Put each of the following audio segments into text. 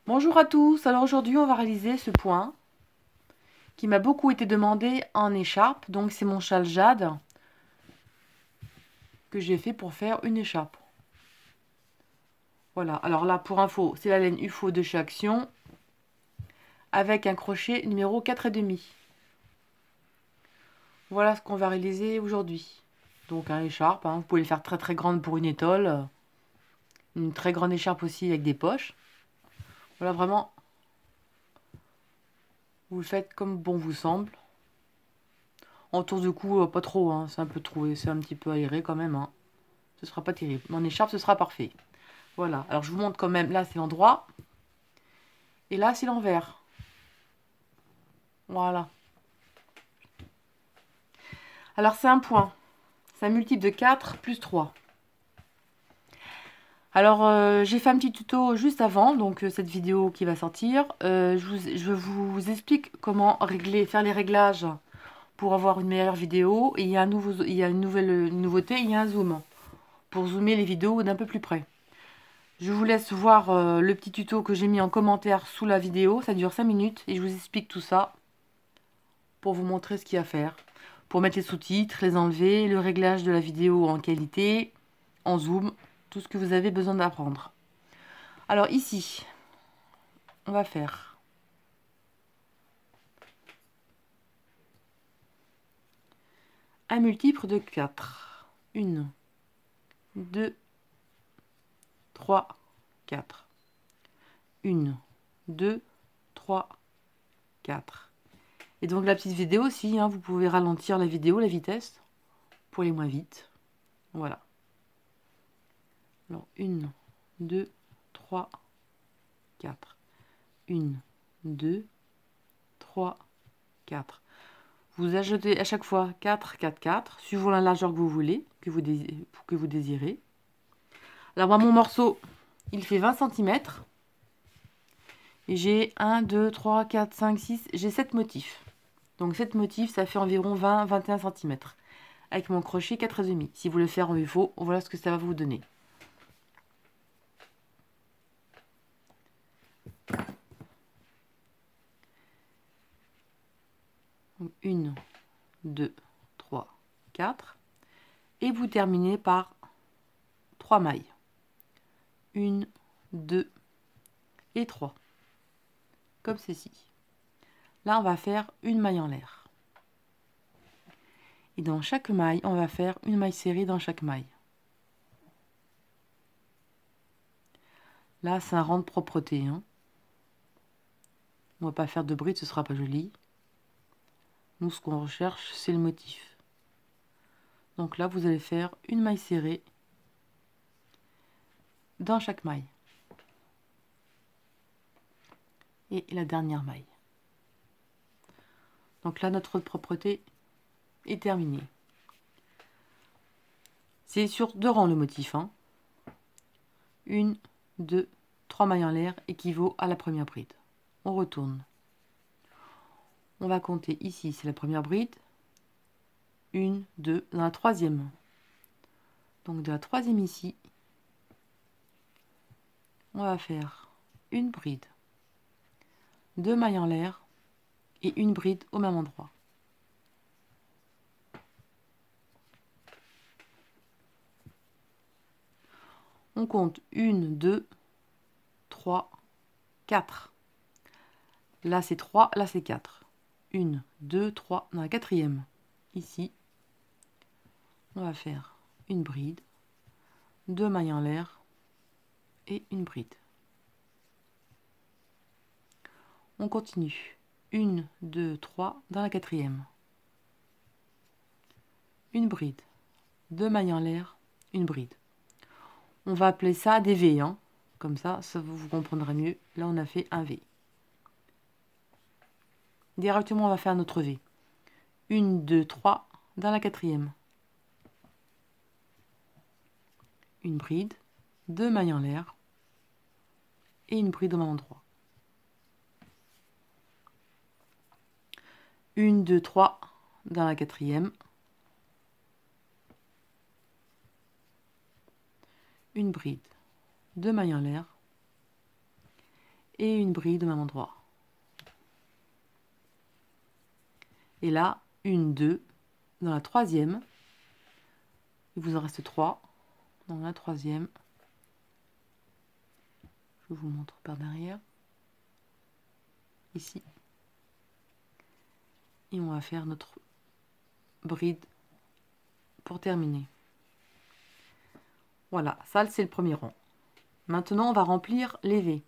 Bonjour à tous, alors aujourd'hui on va réaliser ce point qui m'a beaucoup été demandé en écharpe. Donc c'est mon châle jade que j'ai fait pour faire une écharpe. Voilà, alors là pour info c'est la laine UFO de chez Action avec un crochet numéro 4,5. Voilà ce qu'on va réaliser aujourd'hui. Donc un écharpe, vous pouvez le faire très très grande pour une étole, une très grande écharpe aussi avec des poches. Voilà, vraiment vous le faites comme bon vous semble. En tour de cou, pas trop, c'est un peu trop, c'est un petit peu aéré quand même. Ce sera pas terrible. Mon écharpe, ce sera parfait. Voilà. Alors, je vous montre quand même. Là, c'est l'endroit. Et là, c'est l'envers. Voilà. Alors, c'est un point. C'est un multiple de 4 plus 3. Alors, j'ai fait un petit tuto juste avant, donc cette vidéo qui va sortir. Je vous explique comment faire les réglages pour avoir une meilleure vidéo. Et il y a une nouveauté, il y a un zoom pour zoomer les vidéos d'un peu plus près. Je vous laisse voir le petit tuto que j'ai mis en commentaire sous la vidéo. Ça dure 5 minutes et je vous explique tout ça pour vous montrer ce qu'il y a à faire. Pour mettre les sous-titres, les enlever, le réglage de la vidéo en qualité, en zoom, tout ce que vous avez besoin d'apprendre. Alors ici, on va faire un multiple de 4. 1, 2, 3, 4. 1, 2, 3, 4. Et donc la petite vidéo aussi, vous pouvez ralentir la vidéo, la vitesse, pour aller moins vite. Voilà. Alors 1, 2, 3, 4. 1, 2, 3, 4. Vous ajoutez à chaque fois 4, 4, 4, suivant la largeur que vous voulez, que vous désirez. Alors moi, mon morceau, il fait 20 cm. Et j'ai 1, 2, 3, 4, 5, 6, j'ai 7 motifs. Donc 7 motifs, ça fait environ 20-21 cm. Avec mon crochet 4,5. Si vous voulez faire en UFO, voilà ce que ça va vous donner. Donc 1, 2, 3, 4. Et vous terminez par 3 mailles. 1, 2 et 3. Comme ceci. Là, on va faire une maille en l'air. Et dans chaque maille, on va faire une maille serrée dans chaque maille. Là, c'est un rang de propreté. On va pas faire de bride, ce sera pas joli. Nous, ce qu'on recherche, c'est le motif. Donc là, vous allez faire une maille serrée dans chaque maille. Et la dernière maille. Donc là, notre propreté est terminée. C'est sur 2 rangs le motif. 1, 2, 3 mailles en l'air équivaut à la première bride. On retourne. On va compter ici, c'est la première bride. 1, 2, dans la troisième. Donc de la troisième ici, on va faire une bride, 2 mailles en l'air et une bride au même endroit. On compte 1, 2, 3, 4. Là c'est 3, là c'est 4. 1, 2, 3, dans la quatrième. Ici, on va faire une bride, 2 mailles en l'air et une bride. On continue. 1, 2, 3 dans la quatrième. Une bride, 2 mailles en l'air, une bride. On va appeler ça des V, comme ça vous comprendrez mieux. Là, on a fait un V. Directement, on va faire notre V. 1, 2, 3 dans la quatrième. Une bride, 2 mailles en l'air et une bride au même endroit. 1, 2, 3 dans la quatrième. Une bride, 2 mailles en l'air et une bride au même endroit. Et là, une, deux, dans la troisième, il vous en reste 3, dans la troisième, je vous montre par derrière, ici, et on va faire notre bride pour terminer. Voilà, ça c'est le premier rang. Maintenant, on va remplir les V.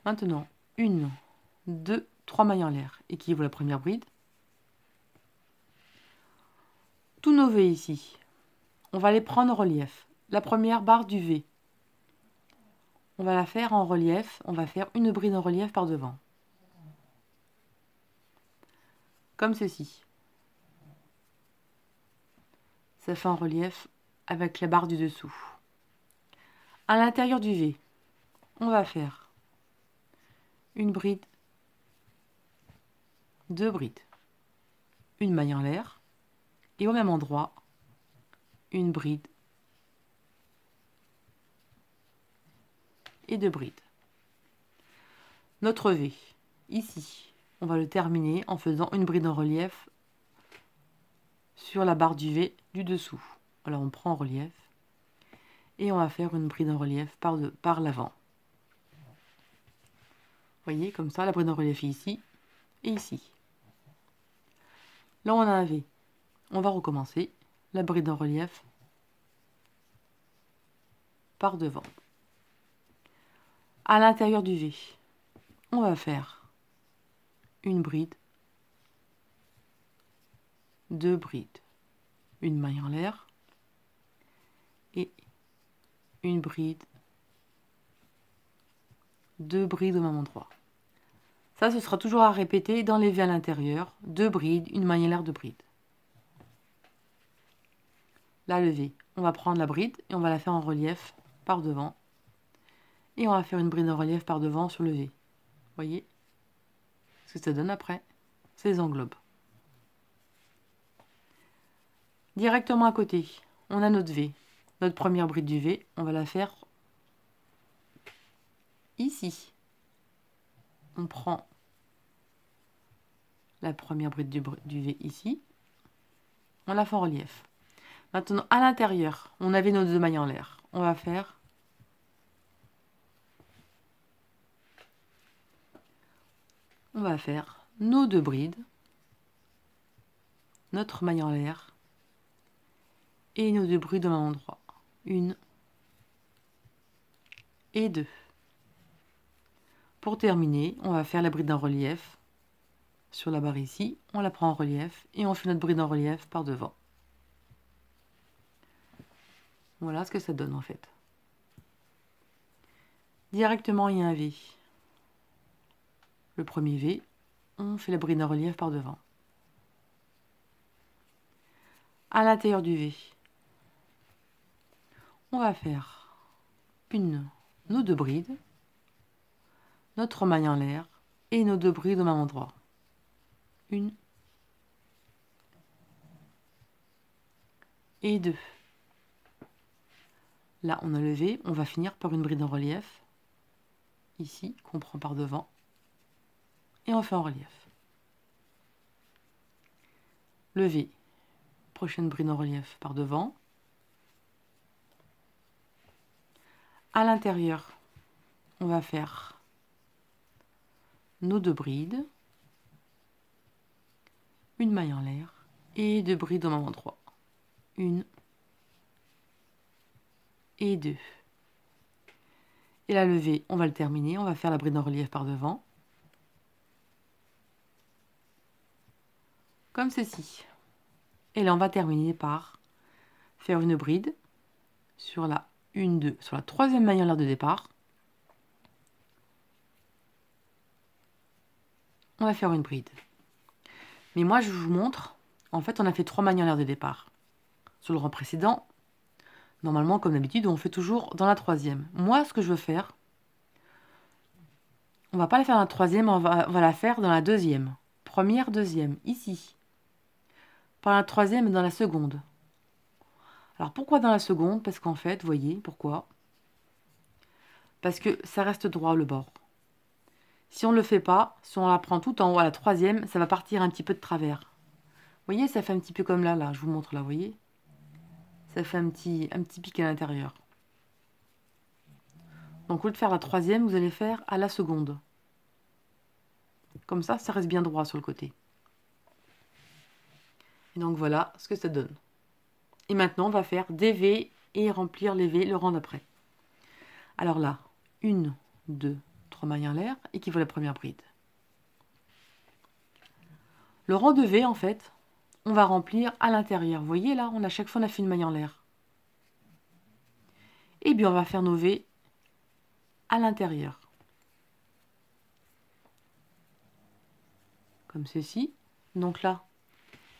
Maintenant, 1, 2, 3 mailles en l'air, équivaut à la première bride. Tous nos V ici, on va les prendre en relief. La première barre du V, on va la faire en relief, on va faire une bride en relief par devant. Comme ceci. Ça fait en relief avec la barre du dessous. À l'intérieur du V, on va faire une bride, 2 brides, une maille en l'air, et au même endroit, une bride et 2 brides. Notre V, ici, on va le terminer en faisant une bride en relief sur la barre du V du dessous. Alors on prend en relief et on va faire une bride en relief par l'avant. Vous voyez, comme ça, la bride en relief est ici et ici. Là, on a un V. On va recommencer la bride en relief par devant. À l'intérieur du V, on va faire une bride, 2 brides, une maille en l'air et une bride, 2 brides au même endroit. Ça, ce sera toujours à répéter dans les V à l'intérieur, 2 brides, une maille en l'air, 2 brides. Là, le V, on va prendre la bride et on va la faire en relief par devant. Et on va faire une bride en relief par devant sur le V. Vous voyez ce que ça donne après? Ces englobes. Directement à côté, on a notre V. Notre première bride du V, on va la faire ici. On prend la première bride du V ici. On la fait en relief. Maintenant, à l'intérieur, on avait nos 2 mailles en l'air. On va faire nos 2 brides, notre maille en l'air et nos 2 brides au même endroit. 1 et 2. Pour terminer, on va faire la bride en relief sur la barre ici. On la prend en relief et on fait notre bride en relief par devant. Voilà ce que ça donne en fait. Directement, il y a un V. Le premier V, on fait la bride en relief par devant. À l'intérieur du V, on va faire nos 2 brides, notre maille en l'air et nos 2 brides au même endroit. 1 et 2. Là, on a le V, on va finir par une bride en relief, ici, qu'on prend par devant, et on fait en relief. Le V, prochaine bride en relief par devant. À l'intérieur, on va faire nos 2 brides, une maille en l'air et 2 brides au même endroit. 1 et 2. Et la levée, on va le terminer, on va faire la bride en relief par devant. Comme ceci. Et là, on va terminer par faire une bride sur la 1, 2, sur la troisième maille en l'air de départ. On va faire une bride. Mais moi, je vous montre, en fait, on a fait 3 mailles en l'air de départ. Sur le rang précédent, normalement, comme d'habitude, on fait toujours dans la troisième. Moi, ce que je veux faire, on va pas la faire dans la troisième, on va la faire dans la deuxième. Première, deuxième, ici. Par la troisième et dans la seconde. Alors, pourquoi dans la seconde? Parce qu'en fait, vous voyez, pourquoi? parce que ça reste droit le bord. Si on ne le fait pas, si on la prend tout en haut à la troisième, ça va partir un petit peu de travers. Vous voyez, ça fait un petit peu comme là, je vous montre là, vous voyez. Ça fait un petit pic à l'intérieur. Donc au lieu de faire la troisième, vous allez faire à la seconde. Comme ça reste bien droit sur le côté. Et donc voilà ce que ça donne. Et maintenant, on va faire des V et remplir les V le rang d'après. Alors là, 1, 2, 3 mailles en l'air, équivaut à la première bride. Le rang de V, en fait, on va remplir à l'intérieur. Vous voyez là, à chaque fois on a fait une maille en l'air. Et bien on va faire nos V à l'intérieur. Comme ceci. Donc là,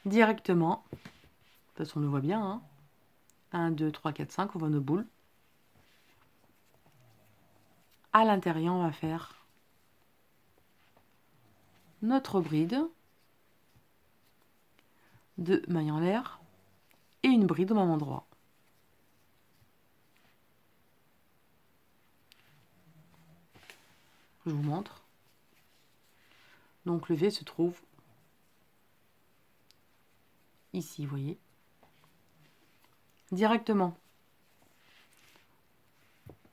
directement, de toute façon on le voit bien, hein. 1, 2, 3, 4, 5, on voit nos boules. À l'intérieur, on va faire notre bride, 2 mailles en l'air et une bride au même endroit. Je vous montre. Donc le V se trouve ici, vous voyez. Directement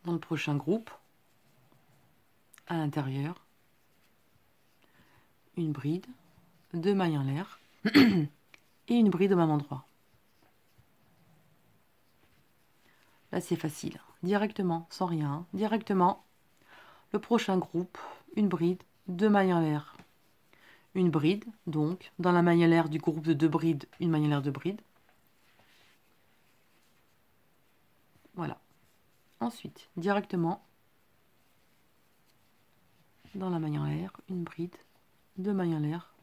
dans le prochain groupe, à l'intérieur, une bride, 2 mailles en l'air et une bride au même endroit. Là c'est facile, directement, sans rien, directement, le prochain groupe, une bride, 2 mailles en l'air, une bride, donc dans la maille en l'air du groupe de 2 brides, une maille en l'air de bride. Voilà. Ensuite, directement dans la maille en l'air, une bride, 2 mailles en l'air,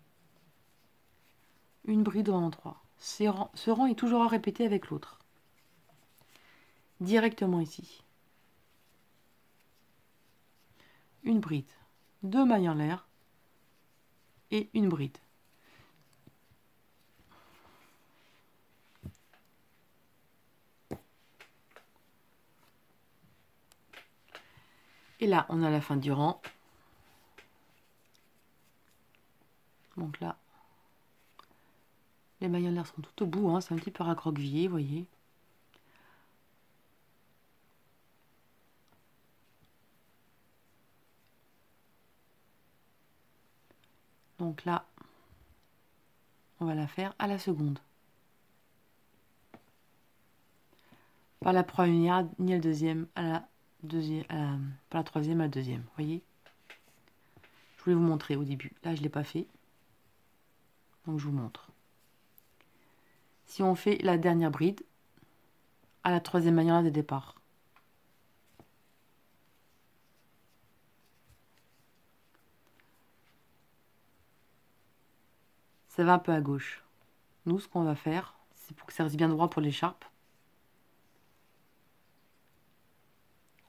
une bride au même endroit. Ce rang est toujours à répéter avec l'autre. Directement ici. Une bride, 2 mailles en l'air et une bride. Et là, on a la fin du rang. Donc là, les mailles en l'air sont tout au bout, hein, c'est un petit peu raccroquevillé, vous voyez. Donc là, on va la faire à la seconde. Pas la première ni la deuxième, à la deuxième, pas la troisième à la deuxième, vous voyez. Je voulais vous montrer au début. Là, je ne l'ai pas fait. Donc, je vous montre. Si on fait la dernière bride, à la troisième maille en l'air de départ. Ça va un peu à gauche. Nous, ce qu'on va faire, c'est pour que ça reste bien droit pour l'écharpe.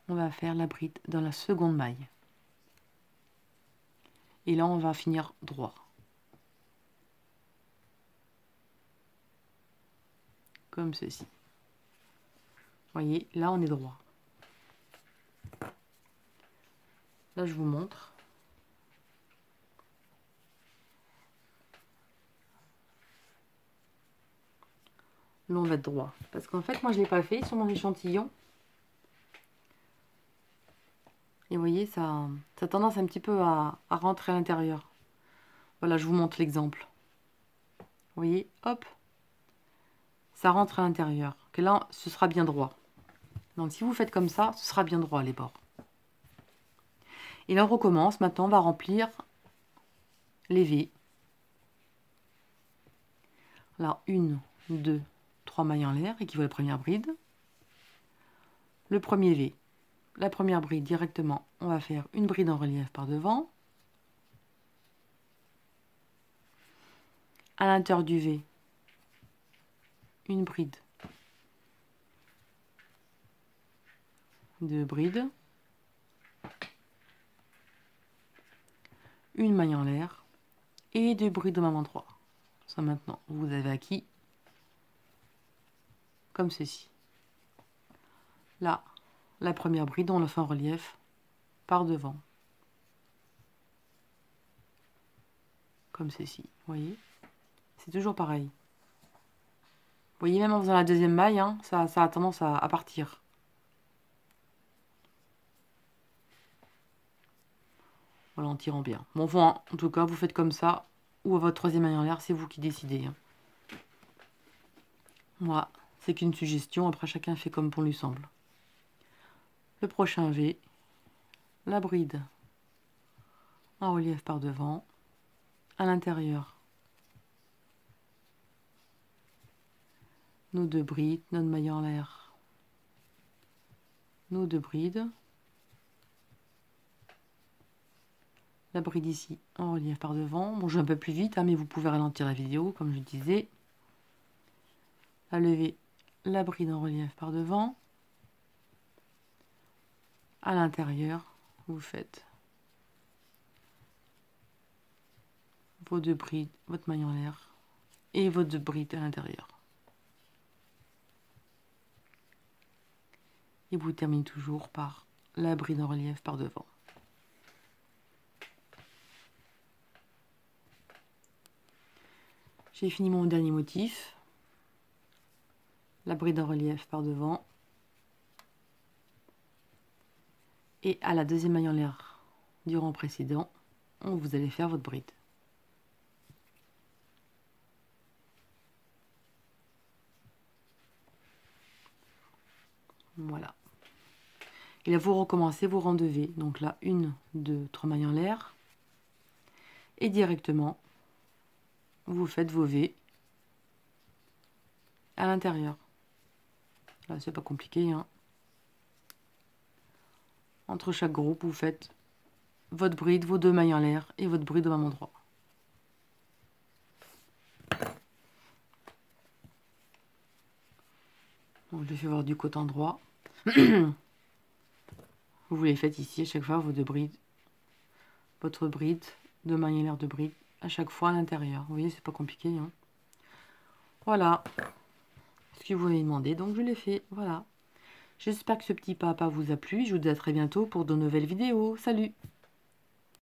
On va faire la bride dans la seconde maille. Et là, on va finir droit. Comme ceci. Vous voyez, là, on est droit. Là, je vous montre. Là, on va être droit. Parce qu'en fait, moi, je ne l'ai pas fait sur mon échantillon. Et vous voyez, ça a tendance un petit peu à rentrer à l'intérieur. Voilà, je vous montre l'exemple. Vous voyez, hop, ça rentre à l'intérieur. Que là, ce sera bien droit. Donc, si vous faites comme ça, ce sera bien droit, les bords. Et là, on recommence. Maintenant, on va remplir les V. Là, 1, 2, 3 mailles en l'air, équivaut à la première bride. Le premier V. La première bride directement, on va faire une bride en relief par devant. À l'intérieur du V, une bride, 2 brides, une maille en l'air et 2 brides au même endroit. Ça maintenant, vous avez acquis comme ceci. Là, la première bride, on la fait en relief par devant. Comme ceci, vous voyez. C'est toujours pareil. Vous voyez, même en faisant la deuxième maille, hein, ça a tendance à partir. Voilà, en tirant bien. Bon, enfin, en tout cas, vous faites comme ça, ou à votre troisième maille en l'air, c'est vous qui décidez. Hein. Moi, c'est qu'une suggestion, après chacun fait comme bon lui semble. Le prochain V, la bride en relief par devant, à l'intérieur. Nos deux brides, notre maille en l'air, nos deux brides, la bride ici en relief par devant. Bon, je vais un peu plus vite, hein, mais vous pouvez ralentir la vidéo, comme je disais. La levée, la bride en relief par devant. À l'intérieur, vous faites vos deux brides, votre maille en l'air et vos deux brides à l'intérieur. Et vous terminez toujours par la bride en relief par devant. J'ai fini mon dernier motif. La bride en relief par devant. Et à la deuxième maille en l'air du rang précédent, vous allez faire votre bride. Voilà. Et là, vous recommencez vos rangs de V. Donc là, 1, 2, 3 mailles en l'air. Et directement, vous faites vos V à l'intérieur. Là, c'est pas compliqué. Hein. Entre chaque groupe, vous faites votre bride, vos deux mailles en l'air et votre bride au même endroit. Donc, je le fais voir du côté droit. Vous les faites ici à chaque fois, vos deux brides. Votre bride, deux mailles en l'air de bride, à chaque fois à l'intérieur. Vous voyez, c'est pas compliqué. Hein. Voilà ce que vous m'avez demandé, donc je l'ai fait. Voilà. J'espère que ce petit papa vous a plu. Je vous dis à très bientôt pour de nouvelles vidéos. Salut!